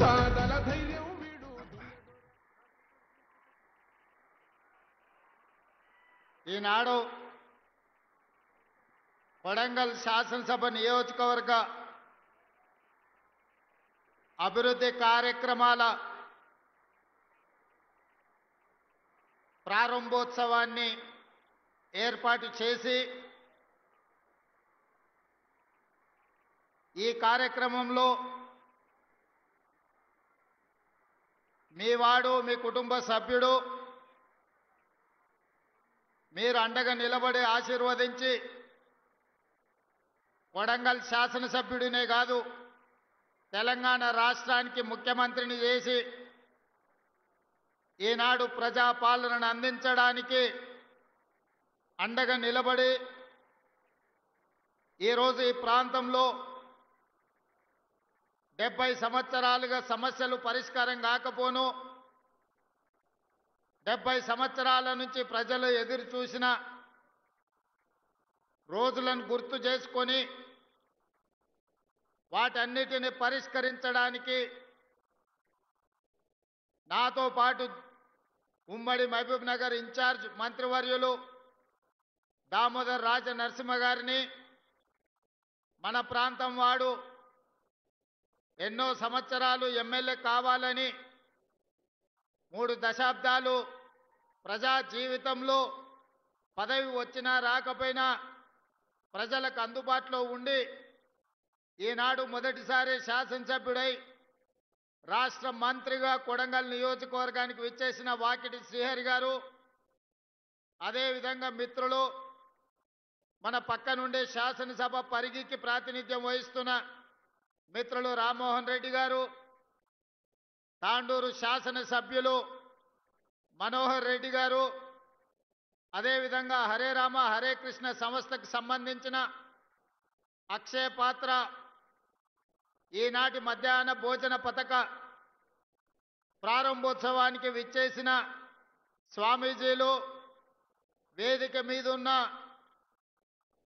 సాదల ధైర్యం వీడు. ఈనాడు కొడంగల్ శాసనసభ నియోజకవర్గ అభివృద్ధి కార్యక్రమాల ప్రారంభోత్సవాన్ని ఏర్పాటు చేసి ఈ కార్యక్రమంలో మీ వాడు మీ కుటుంబ సభ్యుడు మీరు అండగా నిలబడి ఆశీర్వదించి కొడంగల్ శాసనసభ్యుడినే కాదు తెలంగాణ రాష్ట్రానికి ముఖ్యమంత్రిని చేసి ఈనాడు ప్రజాపాలనను అందించడానికి అండగా నిలబడి ఈరోజు ఈ ప్రాంతంలో 70 సంవత్సరాలుగా సమస్యలు పరిష్కారం కాకపోను 70 సంవత్సరాల నుంచి ప్రజలు ఎదురు చూసిన రోజులను గుర్తు చేసుకొని వాటన్నిటిని పరిష్కరించడానికి నాతో పాటు ఉమ్మడి మహబూబ్ నగర్ ఇన్ఛార్జ్ మంత్రివర్యులు దామోదర్ రాజ నరసింహ గారిని మన ప్రాంతం వాడు ఎన్నో సంవత్సరాలు ఎమ్మెల్యే కావాలని 3 దశాబ్దాలు ప్రజా జీవితంలో పదవి వచ్చినా రాకపోయినా ప్రజలకు అందుబాటులో ఉండి ఈనాడు మొదటిసారి శాసనసభ్యుడై రాష్ట్ర మంత్రిగా కొడంగల్ నియోజకవర్గానికి విచ్చేసిన వాకిటి శ్రీహరి గారు అదేవిధంగా మిత్రులు మన పక్క నుండి శాసనసభ పరిగికి ప్రాతినిధ్యం వహిస్తున్న మిత్రులు రామ్మోహన్ రెడ్డి గారు తాండూరు శాసనసభ్యులు మనోహర్ రెడ్డి గారు అదేవిధంగా హరే రామ హరే కృష్ణ సంస్థకు సంబంధించిన అక్షయ పాత్ర ఈనాటి మధ్యాహ్న భోజన పథక ప్రారంభోత్సవానికి విచ్చేసిన స్వామీజీలు వేదిక మీద ఉన్న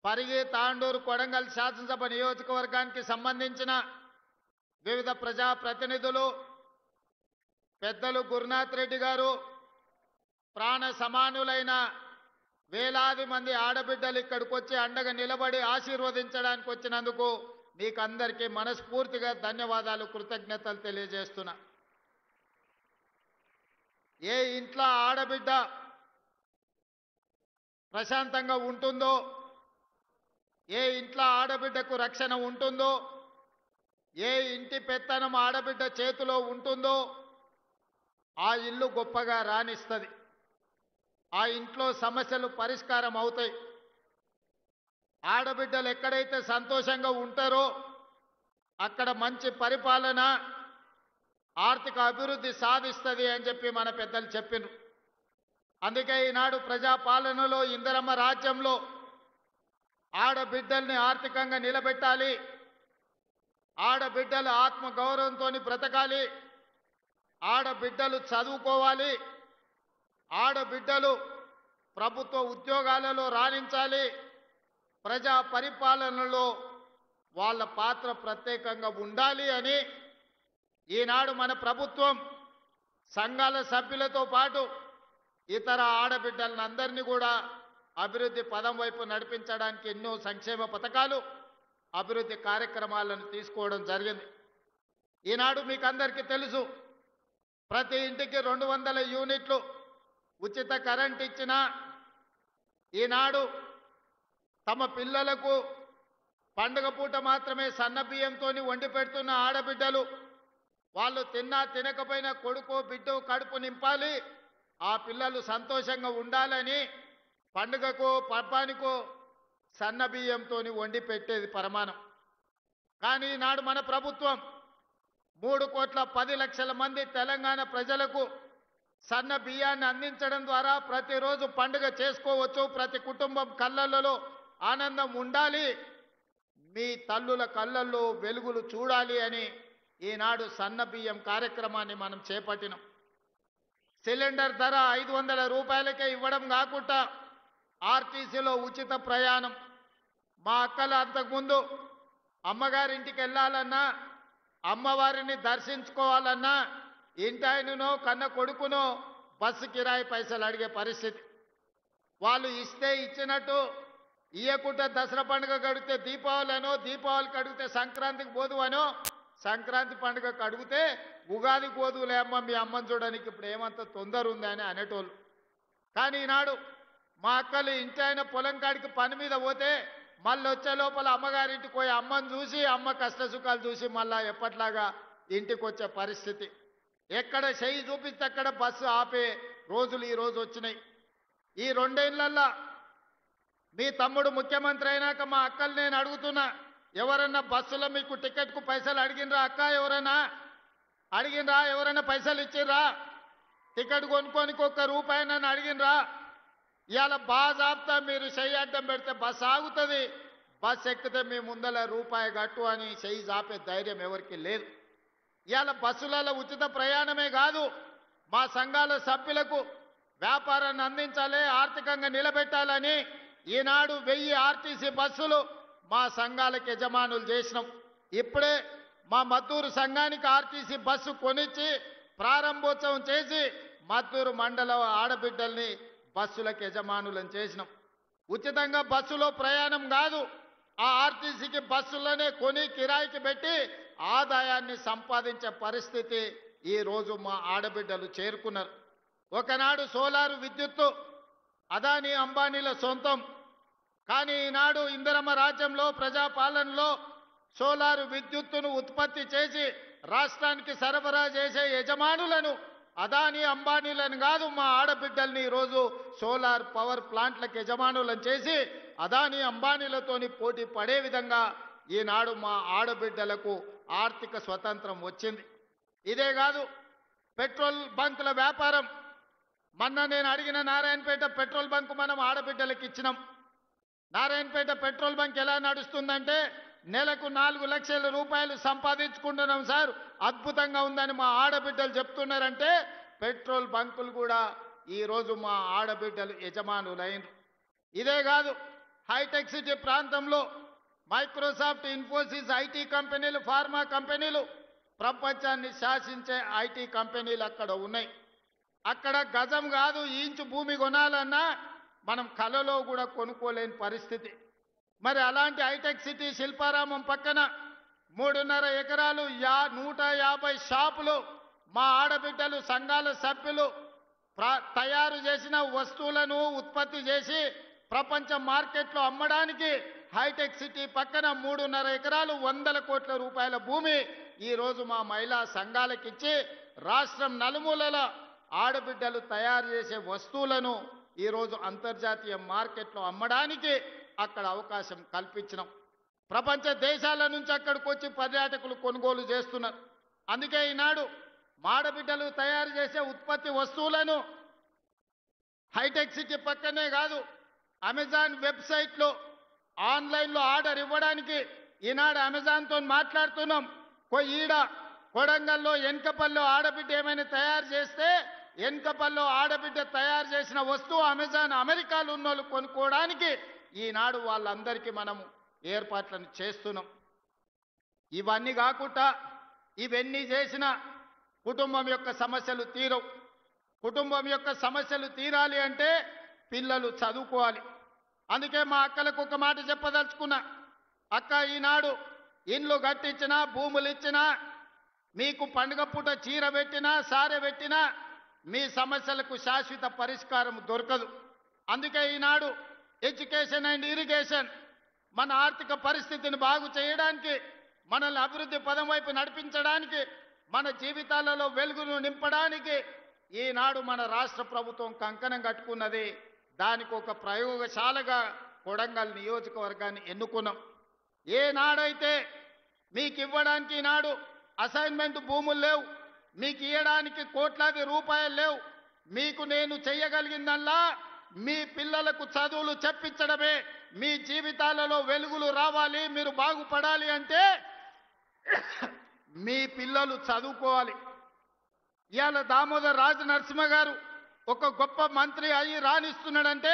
పరిగి తాండూరు కొడంగల్ శాసనసభ నియోజకవర్గానికి సంబంధించిన వివిధ ప్రజాప్రతినిధులు పెద్దలు గురునాథ్ రెడ్డి గారు ప్రాణ సమానులైన వేలాది మంది ఆడబిడ్డలు ఇక్కడికి వచ్చి అండగా నిలబడి ఆశీర్వదించడానికి వచ్చినందుకు మీకు అందరికీ మనస్ఫూర్తిగా ధన్యవాదాలు కృతజ్ఞతలు తెలియజేస్తున్నా. ఏ ఇంట్లో ఆడబిడ్డ ప్రశాంతంగా ఉంటుందో ఏ ఇంట్లో ఆడబిడ్డకు రక్షణ ఉంటుందో ఏ ఇంటి పెత్తనం ఆడబిడ్డ చేతిలో ఉంటుందో ఆ ఇల్లు గొప్పగా రాణిస్తుంది. ఆ ఇంట్లో సమస్యలు పరిష్కారం అవుతాయి. ఆడబిడ్డలు ఎక్కడైతే సంతోషంగా ఉంటారో అక్కడ మంచి పరిపాలన ఆర్థిక అభివృద్ధి సాధిస్తుంది అని చెప్పి మన పెద్దలు చెప్పినారు. అందుకే ఈనాడు ప్రజాపాలనలో ఇందిరమ్మ రాజ్యంలో ఆడబిడ్డల్ని ఆర్థికంగా నిలబెట్టాలి, ఆడబిడ్డలు ఆత్మగౌరవంతో బ్రతకాలి, ఆడబిడ్డలు చదువుకోవాలి, ఆడబిడ్డలు ప్రభుత్వ ఉద్యోగాలలో రాణించాలి, ప్రజా పరిపాలనలో వాళ్ళ పాత్ర ప్రత్యేకంగా ఉండాలి అని ఈనాడు మన ప్రభుత్వం సంఘాల సభ్యులతో పాటు ఇతర ఆడబిడ్డలందరినీ కూడా అభివృద్ధి పదం వైపు నడిపించడానికి ఎన్నో సంక్షేమ పథకాలు అభివృద్ధి కార్యక్రమాలను తీసుకోవడం జరిగింది. ఈనాడు మీకు అందరికీ తెలుసు, ప్రతి ఇంటికి 200 యూనిట్లు ఉచిత కరెంట్ ఇచ్చిన ఈనాడు తమ పిల్లలకు పండుగ పూట మాత్రమే సన్న బియ్యంతో వండి పెడుతున్న ఆడబిడ్డలు వాళ్ళు తిన్నా తినకపోయినా కొడుకో బిడ్డో కడుపు నింపాలి, ఆ పిల్లలు సంతోషంగా ఉండాలని పండుగకో పర్బానికో సన్న బియ్యంతో వండి పెట్టేది పరమానం. కానీ ఈనాడు మన ప్రభుత్వం 3,10,00,000 మంది తెలంగాణ ప్రజలకు సన్న బియ్యాన్ని అందించడం ద్వారా ప్రతిరోజు పండుగ చేసుకోవచ్చు, ప్రతి కుటుంబం కళ్ళల్లో ఆనందం ఉండాలి, మీ తల్లుల కళ్ళల్లో వెలుగులు చూడాలి అని ఈనాడు సన్న బియ్యం కార్యక్రమాన్ని మనం చేపట్టినాం. సిలిండర్ ధర 500 రూపాయలకే ఇవ్వడం కాకుండా ఆర్టీసీలో ఉచిత ప్రయాణం. మా అక్కలు అంతకుముందు అమ్మగారింటికి వెళ్ళాలన్నా అమ్మవారిని దర్శించుకోవాలన్నా ఇంటాయననో కన్న కొడుకునో బస్సు కిరాయి పైసలు అడిగే పరిస్థితి. వాళ్ళు ఇస్తే ఇచ్చినట్టు ఇయ్యకుంటే దసరా పండుగ గడిగితే దీపావళినో, దీపావళికి అడిగితే సంక్రాంతికి పోదువనో, సంక్రాంతి పండుగకు అడిగితే ఉగాదికి పోదులే అమ్మ మీ అమ్మని చూడడానికి ఇప్పుడు ఏమంత తొందర ఉందని అనేటోళ్ళు. కానీ ఈనాడు మా అక్కలు ఇంటి ఆయన పొలం కాడికి పని మీద పోతే మళ్ళీ వచ్చే లోపల అమ్మగారింటికి పోయి అమ్మని చూసి అమ్మ కష్ట సుఖాలు చూసి మళ్ళా ఎప్పట్లాగా ఇంటికి వచ్చే పరిస్థితి. ఎక్కడ చెయ్యి చూపిస్తే అక్కడ బస్సు ఆపే రోజులు ఈ రోజు వచ్చినాయి. ఈ 2 ఏళ్లల్లో మీ తమ్ముడు ముఖ్యమంత్రి అయినాక మా అక్కలు నేను అడుగుతున్నా, ఎవరన్నా బస్సులో మీకు టికెట్కు పైసలు అడిగినరా అక్క? ఎవరన్నా అడిగినరా? ఎవరైనా పైసలు ఇచ్చిర్రా? టికెట్ కొనుక్కోనికి ₹1 నన్ను అడిగినరా? ఇవాళ బాజాబ్తా మీరు చెయ్యి అడ్డం పెడితే బస్సు ఆగుతుంది, బస్సు ఎక్కితే మీ ముందల రూపాయి కట్టు అని చెయ్యి జాపే ధైర్యం ఎవరికి లేదు. ఇవాళ బస్సులలో ఉచిత ప్రయాణమే కాదు, మా సంఘాల సభ్యులకు వ్యాపారాన్ని అందించాలి, ఆర్థికంగా నిలబెట్టాలని ఈనాడు 1000 ఆర్టీసీ బస్సులు మా సంఘాలకు యజమానులు చేసినాం. ఇప్పుడే మా మద్దూరు సంఘానికి ఆర్టీసీ బస్సు కొనిచ్చి ప్రారంభోత్సవం చేసి మద్దూరు మండల ఆడబిడ్డల్ని బస్సులకు యజమానులను చేసినాం. ఉచితంగా బస్సులో ప్రయాణం కాదు, ఆ ఆర్టీసీకి బస్సులోనే కొని కిరాయికి పెట్టి ఆదాయాన్ని సంపాదించే పరిస్థితి ఈ రోజు మా ఆడబిడ్డలు చేరుకున్నారు. ఒకనాడు సోలారు విద్యుత్తు అదానీ అంబానీల సొంతం. కానీ ఈనాడు ఇందిరమ్మ రాజ్యంలో ప్రజాపాలనలో సోలారు విద్యుత్తును ఉత్పత్తి చేసి రాష్ట్రానికి సరఫరా చేసే యజమానులను అదానీ అంబానీలను కాదు, మా ఆడబిడ్డల్ని ఈరోజు సోలార్ పవర్ ప్లాంట్లకు యజమానులను చేసి అదానీ అంబానీలతోని పోటీ పడే విధంగా ఈనాడు మా ఆడబిడ్డలకు ఆర్థిక స్వతంత్రం వచ్చింది. ఇదే కాదు, పెట్రోల్ బంకుల వ్యాపారం. మొన్న నేను అడిగిన నారాయణపేట పెట్రోల్ బంకు మనం ఆడబిడ్డలకు ఇచ్చినాం. నారాయణపేట పెట్రోల్ బంక్ ఎలా నడుస్తుందంటే నెలకు 4 లక్షల రూపాయలు సంపాదించుకుంటున్నాం సార్, అద్భుతంగా ఉందని మా ఆడబిడ్డలు చెప్తున్నారంటే పెట్రోల్ బంకులు కూడా ఈరోజు మా ఆడబిడ్డలు యజమానులైనరు. ఇదే కాదు, హైటెక్ సిటీ ప్రాంతంలో మైక్రోసాఫ్ట్, ఇన్ఫోసిస్ ఐటీ కంపెనీలు, ఫార్మా కంపెనీలు, ప్రపంచాన్ని శాసించే ఐటీ కంపెనీలు అక్కడ ఉన్నాయి. అక్కడ గజం కాదు ఇంచు భూమి కొనాలన్నా మనం కలలో కూడా కొనుక్కోలేని పరిస్థితి. మరి అలాంటి హైటెక్ సిటీ శిల్పారామం పక్కన 3.5 ఎకరాలు 150 షాపులు మా ఆడబిడ్డలు సంఘాల సభ్యులు తయారు చేసిన వస్తువులను ఉత్పత్తి చేసి ప్రపంచ మార్కెట్లో అమ్మడానికి హైటెక్ సిటీ పక్కన 3.5 ఎకరాలు 100 కోట్ల రూపాయల భూమి ఈరోజు మా మహిళా సంఘాలకిచ్చి రాష్ట్రం నలుమూలల ఆడబిడ్డలు తయారు చేసే వస్తువులను ఈరోజు అంతర్జాతీయ మార్కెట్లో అమ్మడానికి అక్కడ అవకాశం కల్పించినాం. ప్రపంచ దేశాల నుంచి అక్కడికి వచ్చి పర్యాటకులు కొనుగోలు చేస్తున్నారు. అందుకే ఈనాడు ఆడబిడ్డలు తయారు చేసే ఉత్పత్తి వస్తువులను హైటెక్ సిటీ పక్కనే కాదు, అమెజాన్ వెబ్సైట్లో ఆన్లైన్లో ఆర్డర్ ఇవ్వడానికి ఈనాడు అమెజాన్తో మాట్లాడుతున్నాం. ఈడ కొడంగల్లో ఎన్కపల్లో ఆడబిడ్డ ఏమైనా తయారు చేస్తే ఎన్కపల్లో ఆడబిడ్డ తయారు చేసిన వస్తువు అమెజాన్ అమెరికాలో ఉన్న వాళ్ళు కొనుక్కోవడానికి ఈనాడు వాళ్ళందరికీ మనము ఏర్పాట్లను చేస్తున్నాం. ఇవన్నీ కాకుండా ఇవన్నీ చేసిన కుటుంబం యొక్క సమస్యలు తీరవు. కుటుంబం యొక్క సమస్యలు తీరాలి అంటే పిల్లలు చదువుకోవాలి. అందుకే మా అక్కలకు ఒక మాట చెప్పదలుచుకున్నా, అక్క ఈనాడు ఇండ్లు కట్టించినా భూములు ఇచ్చినా మీకు పండుగ పూట చీర పెట్టినా సారె పెట్టినా మీ సమస్యలకు శాశ్వత పరిష్కారం దొరకదు. అందుకే ఈనాడు ఎడ్యుకేషన్ అండ్ ఇరిగేషన్ మన ఆర్థిక పరిస్థితిని బాగు చేయడానికి, మనల్ని అభివృద్ధి పదం వైపు నడిపించడానికి, మన జీవితాలలో వెలుగును నింపడానికి ఈనాడు మన రాష్ట్ర ప్రభుత్వం కంకణం కట్టుకున్నది. దానికి ఒక ప్రయోగశాలగా కొడంగల్ నియోజకవర్గాన్ని ఎన్నుకున్నాం. ఏనాడైతే మీకు ఇవ్వడానికి ఈనాడు అసైన్మెంట్ భూములు లేవు, మీకు ఇవ్వడానికి కోట్లాది రూపాయలు లేవు, మీకు నేను చెయ్యగలిగిందల్లా మీ పిల్లలకు చదువులు చెప్పించడమే. మీ జీవితాలలో వెలుగులు రావాలి, మీరు బాగుపడాలి అంటే మీ పిల్లలు చదువుకోవాలి. ఇవాళ దామోదర్ రాజనరసింహ గారు ఒక గొప్ప మంత్రి అయ్యి రాణిస్తున్నాడంటే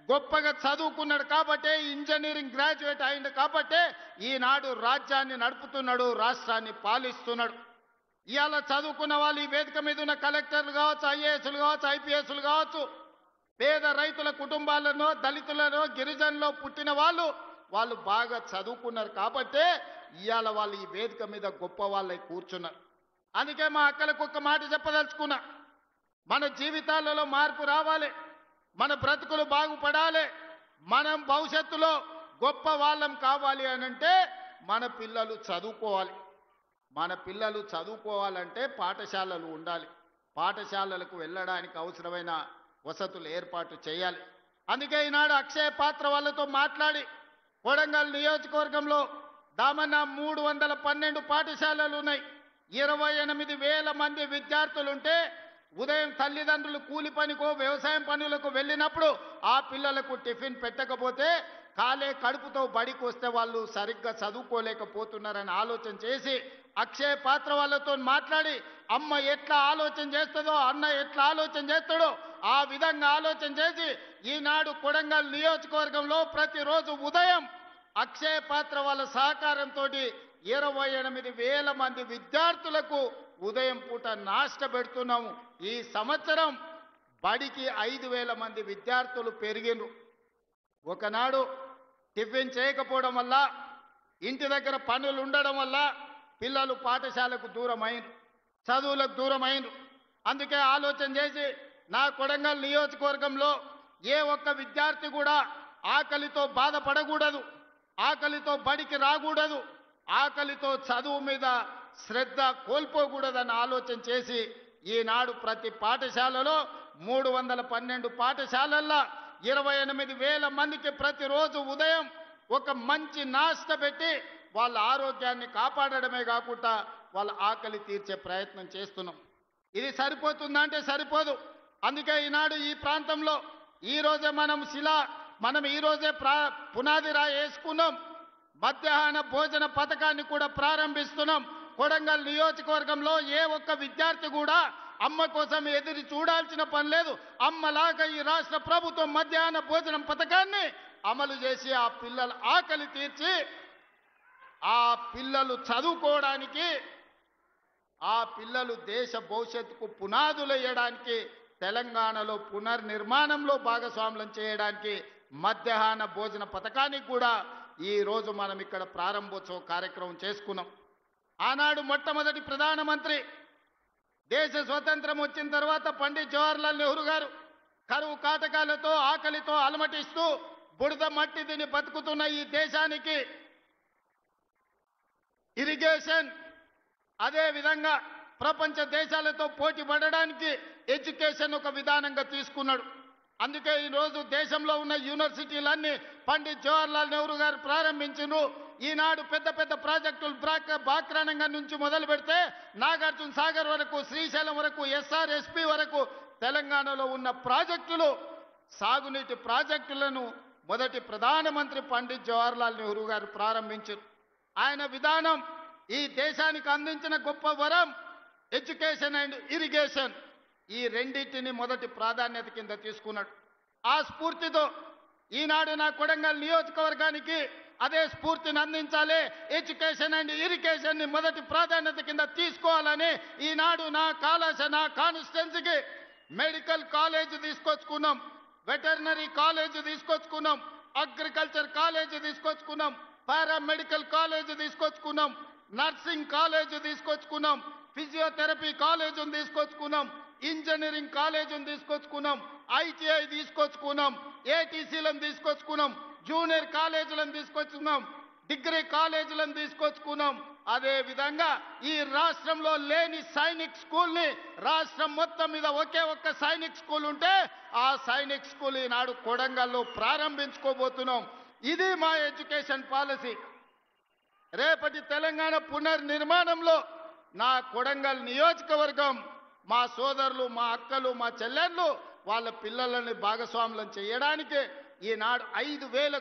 గొప్పగా చదువుకున్నాడు కాబట్టే ఇంజనీరింగ్ గ్రాడ్యుయేట్ అయింది కాబట్టే ఈనాడు రాజ్యాన్ని నడుపుతున్నాడు, రాష్ట్రాన్ని పాలిస్తున్నాడు. ఇవాళ చదువుకున్న వాళ్ళు ఈ వేదిక మీద ఉన్న కలెక్టర్లు కావచ్చు, ఐఏఎస్లు కావచ్చు, ఐపీఎస్లు కావచ్చు, పేద రైతుల కుటుంబాలను, దళితులను, గిరిజనులో పుట్టిన వాళ్ళు బాగా చదువుకున్నారు కాబట్టే ఇవాళ వాళ్ళు ఈ వేదిక మీద గొప్ప వాళ్ళై కూర్చున్నారు. అందుకే మా అక్కలకు ఒక్క మాట చెప్పదలుచుకున్నా, మన జీవితాలలో మార్పు రావాలి, మన బ్రతుకులు బాగుపడాలి, మనం భవిష్యత్తులో గొప్ప వాళ్ళం కావాలి అనంటే మన పిల్లలు చదువుకోవాలి. మన పిల్లలు చదువుకోవాలంటే పాఠశాలలు ఉండాలి, పాఠశాలలకు వెళ్ళడానికి అవసరమైన వసతులు ఏర్పాటు చేయాలి. అందుకే ఈనాడు అక్షయ పాత్ర వాళ్ళతో మాట్లాడి కొడంగల్ నియోజకవర్గంలో దామన్న 312 పాఠశాలలు ఉన్నాయి, 28,000 మంది విద్యార్థులుంటే ఉదయం తల్లిదండ్రులు కూలి పనికో వ్యవసాయం పనులకు వెళ్ళినప్పుడు ఆ పిల్లలకు టిఫిన్ పెట్టకపోతే కాలే కడుపుతో బడికి వస్తే వాళ్ళు సరిగ్గా చదువుకోలేకపోతున్నారని ఆలోచన చేసి అక్షయ పాత్ర వాళ్ళతో మాట్లాడి అమ్మ ఎట్లా ఆలోచన చేస్తుందో, అన్న ఎట్లా ఆలోచన చేస్తాడో ఆ విధంగా ఆలోచన చేసి ఈనాడు కొడంగల్ నియోజకవర్గంలో ప్రతిరోజు ఉదయం అక్షయ పాత్ర వాళ్ళ సహకారంతో 28,000 మంది విద్యార్థులకు ఉదయం పూట నాష్ట పెడుతున్నాము. ఈ సంవత్సరం బడికి 5,000 మంది విద్యార్థులు పెరిగినరు. ఒకనాడు టిఫిన్ చేయకపోవడం వల్ల, ఇంటి దగ్గర పనులు ఉండడం వల్ల పిల్లలు పాఠశాలకు దూరం అయినరు, చదువులకు దూరం అయినరు. అందుకే ఆలోచన చేసి నా కొడంగల్ నియోజకవర్గంలో ఏ ఒక్క విద్యార్థి కూడా ఆకలితో బాధపడకూడదు, ఆకలితో బడికి రాకూడదు, ఆకలితో చదువు మీద శ్రద్ధ కోల్పోకూడదని ఆలోచన చేసి ఈనాడు ప్రతి పాఠశాలలో 312 పాఠశాలల్లో 28,000 మందికి ప్రతిరోజు ఉదయం ఒక మంచి నాష్ట పెట్టి వాళ్ళ ఆరోగ్యాన్ని కాపాడడమే కాకుండా వాళ్ళ ఆకలి తీర్చే ప్రయత్నం చేస్తున్నాం. ఇది సరిపోతుందా అంటే సరిపోదు. అందుకే ఈనాడు ఈ ప్రాంతంలో ఈరోజే మనం ఈరోజే పునాది రాయి వేసుకున్నాం, మధ్యాహ్న భోజన పథకాన్ని కూడా ప్రారంభిస్తున్నాం. కొడంగల్ నియోజకవర్గంలో ఏ ఒక్క విద్యార్థి కూడా అమ్మ కోసం ఎదురు చూడాల్సిన పని లేదు. అమ్మలాగా ఈ రాష్ట్ర ప్రభుత్వం మధ్యాహ్న భోజనం పథకాన్ని అమలు చేసి ఆ పిల్లల ఆకలి తీర్చి ఆ పిల్లలు చదువుకోవడానికి, ఆ పిల్లలు దేశ భవిష్యత్తుకు పునాదులు వేయడానికి, తెలంగాణలో పునర్నిర్మాణంలో భాగస్వాములను చేయడానికి మధ్యాహ్న భోజన పథకానికి కూడా ఈరోజు మనం ఇక్కడ ప్రారంభోత్సవ కార్యక్రమం చేసుకున్నాం. ఆనాడు మొట్టమొదటి ప్రధానమంత్రి దేశ స్వతంత్రం వచ్చిన తర్వాత పండిత్ జవహర్లాల్ నెహ్రూ గారు కరువు కాటకాలతో ఆకలితో అలమటిస్తూ బురద మట్టి తిని బతుకుతున్న ఈ దేశానికి ఇరిగేషన్, అదే విధంగా ప్రపంచ దేశాలతో పోటీ పడడానికి ఎడ్యుకేషన్ ఒక విధానంగా తీసుకున్నాడు. అందుకే ఈరోజు దేశంలో ఉన్న యూనివర్సిటీలన్నీ పండిత్ జవహర్లాల్ నెహ్రూ గారు ప్రారంభించారు. ఈనాడు పెద్ద పెద్ద ప్రాజెక్టులు బాక్రానంగం నుంచి మొదలు పెడితే నాగార్జున సాగర్ వరకు, శ్రీశైలం వరకు, ఎస్ఆర్ఎస్పి వరకు తెలంగాణలో ఉన్న ప్రాజెక్టులు, సాగునీటి ప్రాజెక్టులను మొదటి ప్రధానమంత్రి పండిత్ జవహర్లాల్ నెహ్రూ గారు ప్రారంభించారు. ఆయన విధానం ఈ దేశానికి అందించిన గొప్ప వరం ఎడ్యుకేషన్ అండ్ ఇరిగేషన్. ఈ రెండింటిని మొదటి ప్రాధాన్యత కింద తీసుకున్నాడు. ఆ స్ఫూర్తితో ఈనాడు నా కొడంగల్ నియోజకవర్గానికి అదే స్ఫూర్తిని అందించాలి, ఎడ్యుకేషన్ అండ్ ఇరిగేషన్ ని మొదటి ప్రాధాన్యత కింద తీసుకోవాలని ఈనాడు నా కాన్స్టిట్యున్సీకి మెడికల్ కాలేజ్ తీసుకొచ్చుకున్నాం, వెటర్నరీ కాలేజ్ తీసుకొచ్చుకున్నాం, అగ్రికల్చర్ కాలేజ్ తీసుకొచ్చుకున్నాం, పారామెడికల్ కాలేజ్ తీసుకొచ్చుకున్నాం, నర్సింగ్ కాలేజ్ తీసుకొచ్చుకున్నాం, ఫిజియోథెరపీ కాలేజ్ తీసుకొచ్చుకున్నాం, ఇంజనీరింగ్ కాలేజ్ తీసుకొచ్చుకున్నాం, ఐటీఐ తీసుకొచ్చుకున్నాం, ఏటీసీలను తీసుకొచ్చుకున్నాం, జూనియర్ కాలేజీలను తీసుకొచ్చుకున్నాం, డిగ్రీ కాలేజీలను తీసుకొచ్చుకున్నాం. అదే విధంగా ఈ రాష్ట్రంలో లేని సైనిక్ స్కూల్ ని రాష్ట్రం మొత్తం మీద ఒకే ఒక్క సైనిక్ స్కూల్ ఉంటే ఆ సైనిక్ స్కూల్ ఈనాడు కొడంగల్లో ప్రారంభించుకోబోతున్నాం. ఇది మా ఎడ్యుకేషన్ పాలసీ. రేపటి తెలంగాణ పునర్నిర్మాణంలో నా కొడంగల్ నియోజకవర్గం మా సోదరులు, మా అక్కలు, మా చెల్లెళ్ళు వాళ్ళ పిల్లలని భాగస్వాములను చేయడానికి ఈనాడు 5,000